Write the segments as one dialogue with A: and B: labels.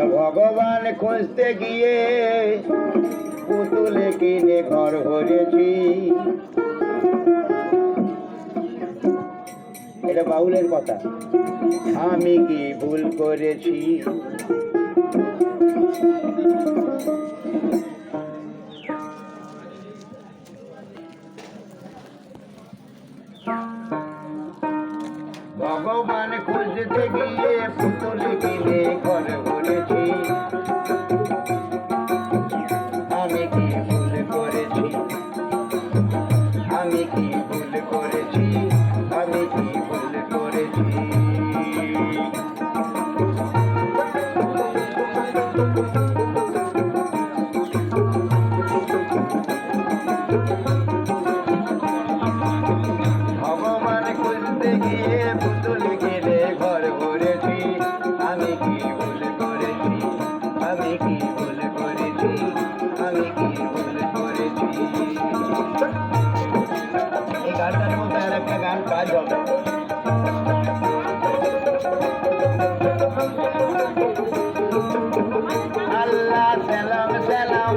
A: ভগবান খুঁজতে গিয়ে পুতুলে কিনে ঘর ভরেছি। এটা বাউলের কথা। আমি কি ভুল করেছি? ভগবান খুঁজতে গিয়ে পুতুল কিনে ঘর ভরেছি। আমি কি ভুল করেছি? আমি কি ভুল করেছি? আমি কি ভুল করেছি? ভগবান খুঁজতে গিয়ে পুতুল কিনে ঘর ভরেছি। আমি কি ভুল করেছি? আমি কি ভুল করেছি? আমি কি ভুল করেছি? এই গানটার মধ্যে আর একটা গান কাজ হবে। আল্লাহ সালাম সালাম,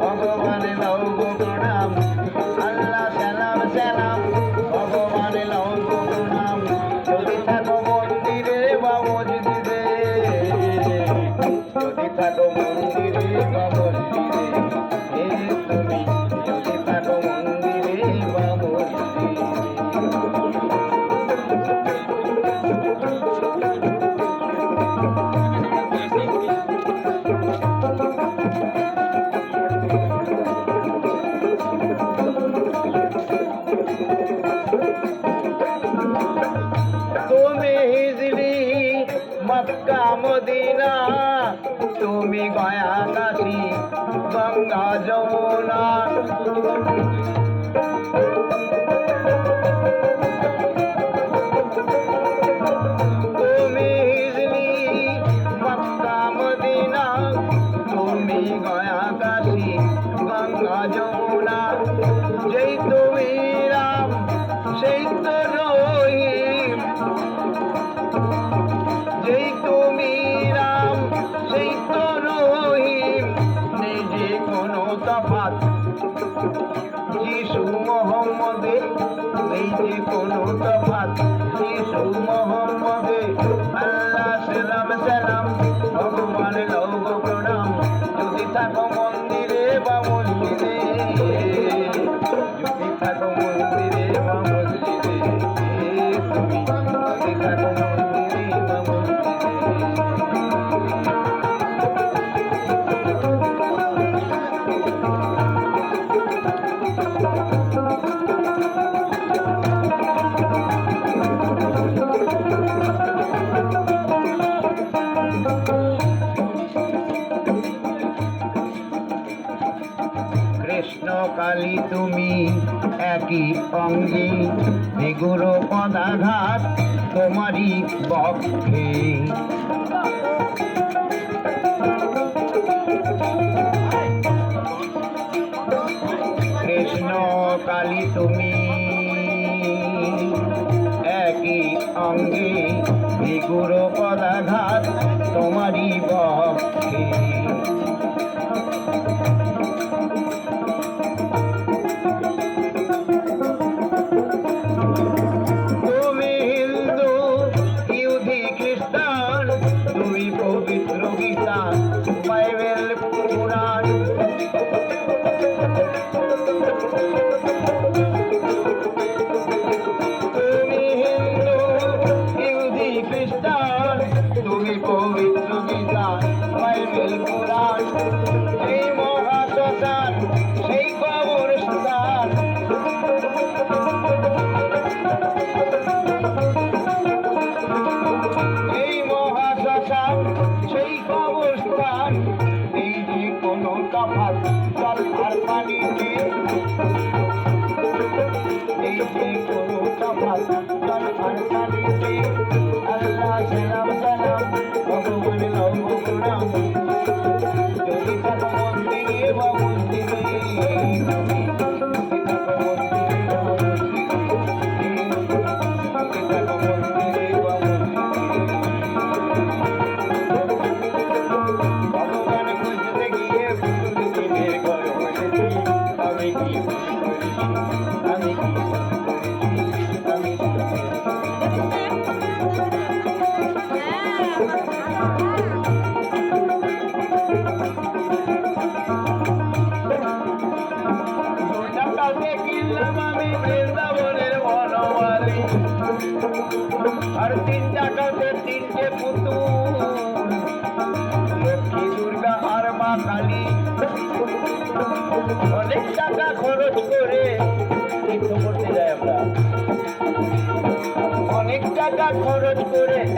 A: ভগবান লও গো প্রণাম। আল্লাহ সালাম সালাম, ভগবান লও গো প্রণাম। যদি থাকো মন্দিরে বা মসজিদে, যদি থাকো মন্দিরে বা মসজিদে, তুমি যদি থাকো মন্দিরে বা মসজিদে। তুমি হিজলি মক্কা মদিনা, তুমি গয়া কাশী গঙ্গা যমুনা। তুমি হিজলি মক্কা মদিনা, তুমি গয়া কাশী গঙ্গা যমুনা। যেই তুমি রাম সেই তো রহিম, যেই তুমি রাম সেই তো রহিম। নেই যে কোনো তফাৎ যিশু মোহাম্মদে, নেই যে কোনো তফাৎ যিশু মোহাম্মদে। আল্লাহ সালাম সালাম, ভগবান লও গো প্রণাম। যদি থাকো মন্দিরে বা মসজিদে, যদি থাকো মন্দিরে বা মসজিদে, তুমি যদি থাকো মন্দিরে বা মসজিদে। কৃষ্ণ কালী তুমি একই অঙ্গে, বিগুর পদাঘাত তোমারই বক্ষে। কৃষ্ণ কালী তুমি একই অঙ্গে, বিগুর পদাঘাত তোমারই বক্ষে। তুমি হিন্দু ইহুদি খ্রিস্টান, তুমি পবিত্র গীতা বাইবেল পুরাণ। তুমি হিন্দু ইহুদি খ্রিস্টান, তুমি পবিত্র গীতা বাইবেল পুরাণ। এই মহাশ্মশান সেই কবরস্থান, এই মহাশ্মশান সেই কবরস্থান। এই যে কোনো তফাৎ জল আর পানিতে, এই যে কোনো তফাৎ জল আর পানিতে। আল্লাহ সালাম সালাম, ভগবান লও গো প্রণাম।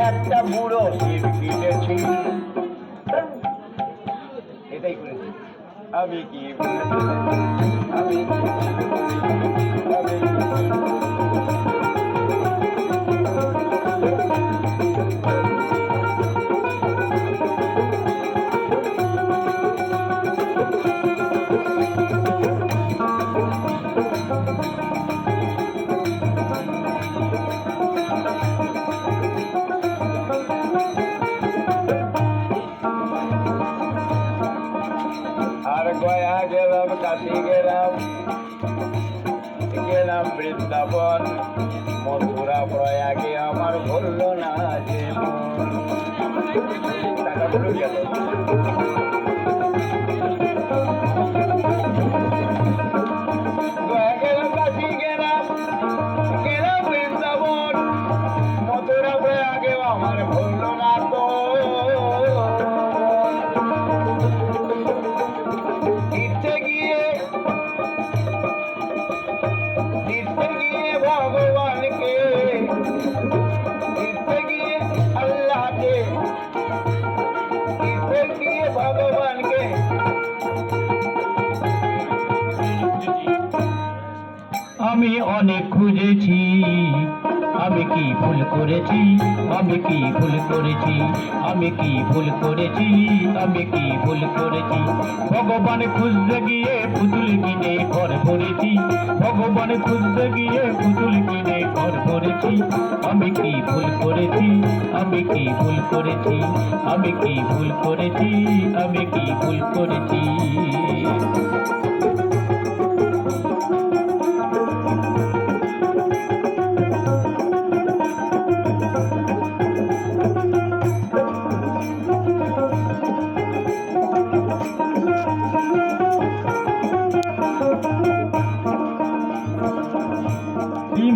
A: একটা বুড়ো শিব কিনেছি, এটাই করেছি। আমি কি ভুল করেছি? আমি কি আর গয়া গেলাম, কাশি গেলাম, গেলাম বৃন্দাবন, মথুরা প্রয়াগে আমার ভুলল না যে মন। টাকা ভুলে গেল। গয়া গেলাম, কাশি গেলাম, গেলাম বৃন্দাবন, মথুরা প্রয়াগে আমার ভুলল না তো। ভগবানকে তীর্থে গিয়ে আল্লাহকে, তীর্থে গিয়ে ভগবানকে
B: আমি অনেক খুঁজেছি, আমি কি ভুল করেছি, আমি কি ভুল করেছি, আমি কি ভুল করেছি, আমি কি ভুল করেছি। ভগবান খুঁজতে গিয়ে পুতুল কিনে ঘর ভরেছি, ভগবান খুঁজতে গিয়ে পুতুল কিনে ঘর ভরেছি। আমি কি ভুল করেছি, আমি কি ভুল করেছি, আমি কি ভুল করেছি, আমি কি ভুল করেছি।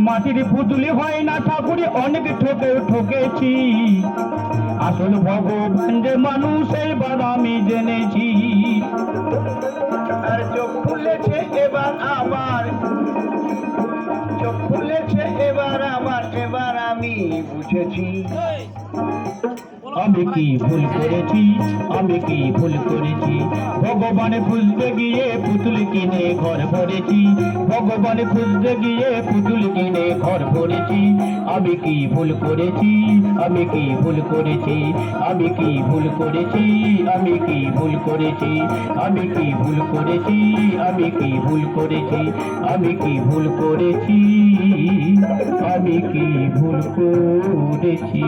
B: মাটির পুতুলি হয় না ঠাকুরে অনেক ঠকেছি, আসল ভগবান যে মানুষ এবার আমি জেনেছি।
A: আর চোখ খুলেছে এবার আমার, চোখ খুলেছে এবার আমার, এবার আমি বুঝেছি।
B: আমি কি ভুল করেছি, আমি কি ভুল করেছি। ভগবান খুঁজতে গিয়ে পুতুল কিনে ঘর ভরেছি, ভগবান খুঁজতে গিয়ে পুতুল কিনে ঘর ভরেছি। আমি কি ভুল করেছি, আমি কি ভুল করেছি, আমি কি ভুল করেছি, আমি কি ভুল করেছি, আমি কি ভুল করেছি, আমি কি ভুল করেছি, আমি কি ভুল করেছি, আমি কি ভুল করেছি।